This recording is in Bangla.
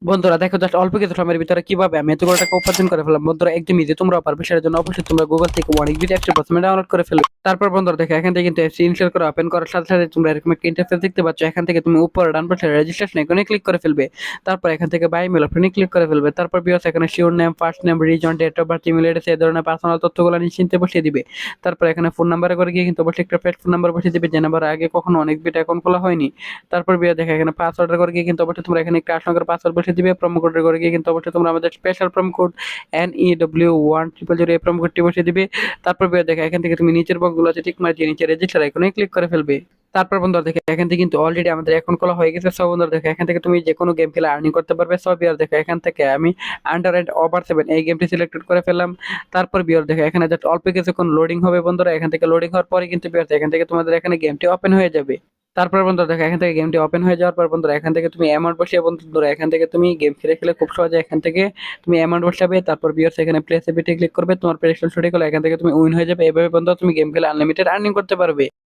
বন্ধুরা দেখো জাস্ট অল্প কিছু সময়ের ভিতরে কিভাবে আমি এতগুলো টাকা উপার্জন করে ফেললাম। বন্ধুরা একদম ইজি, তোমরাও পারবে। সেটার জন্য অবশ্যই তোমরা গুগল থেকে অনেক বিট অ্যাপসটি প্রথমে ডাউনলোড করে ফেলবে। তারপর বন্ধুরা দেখো এখান থেকে কিন্তু অ্যাপসটি ইনস্টল করে ওপেন করার সাথে সাথে তোমরা এরকম একটা ইন্টারফেস দেখতে পাচ্ছ। এখান থেকে তুমি উপরে ডান পাশে রেজিস্ট্রেশন আইকনে ক্লিক করে ফেলবে। তারপর এখান থেকে বাই মেল অপশনে ক্লিক করে ফেলবে। তারপর বিকজ এখানে surname, first name, reason, date of birth, email address এই ধরনের পার্সোনাল তথ্যগুলো নিশ্চিন্তে বসিয়ে দিবে। তারপর এখানে ফোন নাম্বারে করে গিয়ে কিন্তু অবশ্যই একটা ফোন নাম্বার বসিয়ে দিবে, যে নাম্বার আগে কখনো অনেক বিট অ্যাকাউন্ট খোলা হয়নি। তারপর বিয়ে দেখে এখানে পাসওয়ার্ডের করে গিয়ে কিন্তু অবশ্যই তোমরা এখানে একটা 8 অঙ্কের পাসওয়ার্ড বসিয়ে দিবে। প্রোমো কোডের করে গিয়ে কিন্তু অবশ্যই তোমরা আমাদের স্পেশাল প্রোমো কোড NEW1000 এই প্রোমো কোডটি বসিয়ে দিবে। তারপর বিয়ে দেখে এখান থেকে তুমি নিচের বক্সগুলো আছে টিক মার দিয়ে নিচে রেজিস্টার আইকনে ক্লিক করে ফেলবে। তারপর বন্ধুরা দেখে এখান থেকে কিন্তু অলরেডি আমাদের অ্যাকাউন্ট খোলা হয়ে গেছে। সব বন্ধুরা দেখে এখান থেকে তুমি যে কোনো গেম খেলে আর্নিং করতে পারবে। সব বিয়ার দেখে এখান থেকে আমি আন্ডার ওভার 7 এই গেমটি সিলেক্টেড করে ফেললাম। তারপর বিয়ার দেখে এখানে জাস্ট অল্প কিছুক্ষণ লোডিং হবে বন্ধুরা। এখান থেকে লোডিং হওয়ার পরে কিন্তু বিয়ার এখান থেকে তোমাদের এখানে গেমটি ওপেন হয়ে যাবে। তারপর বন্ধুরা দেখো এখান থেকে গেমটি ওপেন হয়ে যাওয়ার পর বন্ধুরা এখান থেকে তুমি অ্যামাউন্ট বসিয়ে বন্ধুরা এখান থেকে তুমি গেম খেলে খেলে খুব সহজে এখান থেকে তুমি অ্যামাউন্ট বসাবে। তারপর বিয়ার্স এখানে প্লেস এ ক্লিক করবে। তোমার প্রেডিকশন সঠিক হলে এখান থেকে তুমি উইন হয়ে যাবে। এভাবে বন্ধুরা তুমি গেম খেলে আনলিমিটেড আর্নিং করতে পারবে।